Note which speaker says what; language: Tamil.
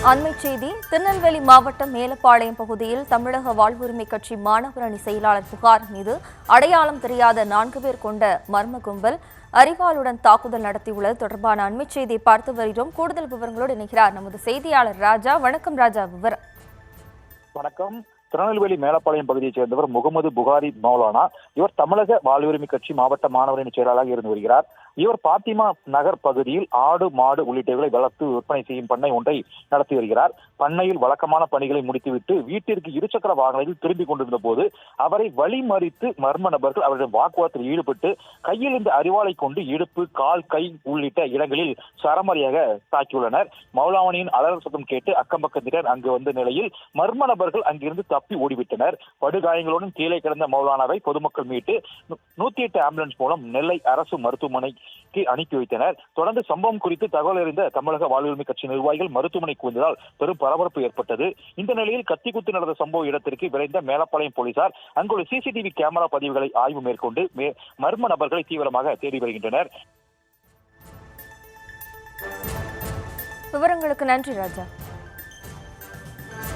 Speaker 1: அண்மைச் செய்தி திருநெல்வேலி மாவட்டம் மேலப்பாளையம் பகுதியில் தமிழக வாழ்வுரிமை கட்சி மாணவர் அணி செயலாளர் புகார் மீது அடையாளம் தெரியாத 4 பேர் கொண்ட மர்ம கும்பல் அரிவாளுடன் தாக்குதல் நடத்தியுள்ளது தொடர்பான அண்மைச் செய்தியை பார்த்து வருகிறோம். கூடுதல் விவரங்களோடு இணைகிறார் நமது செய்தியாளர் ராஜா. வணக்கம் ராஜா. விவரம்.
Speaker 2: வணக்கம். திருநெல்வேலி மேலப்பாளையம் பகுதியைச் சேர்ந்தவர் முகமது புகாரி மௌலானா. இவர் தமிழக வாழ்வுரிமை கட்சி மாவட்ட மாணவரணி செயலாளராக இருந்து வருகிறார். இவர் பாத்திமா நகர் பகுதியில் ஆடு மாடு உள்ளிட்டவைகளை வளர்த்து விற்பனை செய்யும் பண்ணை ஒன்றை நடத்தி வருகிறார். பண்ணையில் வழக்கமான பணிகளை முடித்துவிட்டு வீட்டிற்கு இருசக்கர வாகனத்தில் திரும்பிக் கொண்டிருந்த போது அவரை வழிமறித்து மர்ம நபர்கள் அவருடைய வாக்குவாதத்தில் ஈடுபட்டு கையில் இந்த அரிவாளை கொண்டு இடுப்பு, கால், கை உள்ளிட்ட இடங்களில் சரமாரியாக தாக்கியுள்ளனர். மௌலாவணியின் அலறல் சத்தம் கேட்டு அக்கம்பக்கத்தினர் அங்கு வந்த நிலையில் மர்ம நபர்கள் அங்கிருந்து தப்பி ஓடிவிட்டனர். படுகாயங்களுடன் கீழே கிடந்த மௌலானாவை பொதுமக்கள் மீட்டு 108 ஆம்புலன்ஸ் மூலம் நெல்லை அரசு மருத்துவமனை அனுப்பி வைத்தனர். தொடர்ந்து சம்பவம் குறித்து தகவல் அறிந்த தமிழக வாழ்வுரிமை கட்சி நிர்வாகிகள் மருத்துவமனைக்கு வந்ததால் பெரும் பரபரப்பு ஏற்பட்டது. இந்த நிலையில் கத்திக்குத்து நடந்த சம்பவ இடத்திற்கு விரைந்த மேலப்பாளையம் போலீசார் அங்குள்ள சிசிடிவி கேமரா பதிவுகளை ஆய்வு மேற்கொண்டு மர்ம நபர்களை தீவிரமாக தேடி வருகின்றனர்.
Speaker 1: விவரங்களுக்கு நன்றி ராஜா.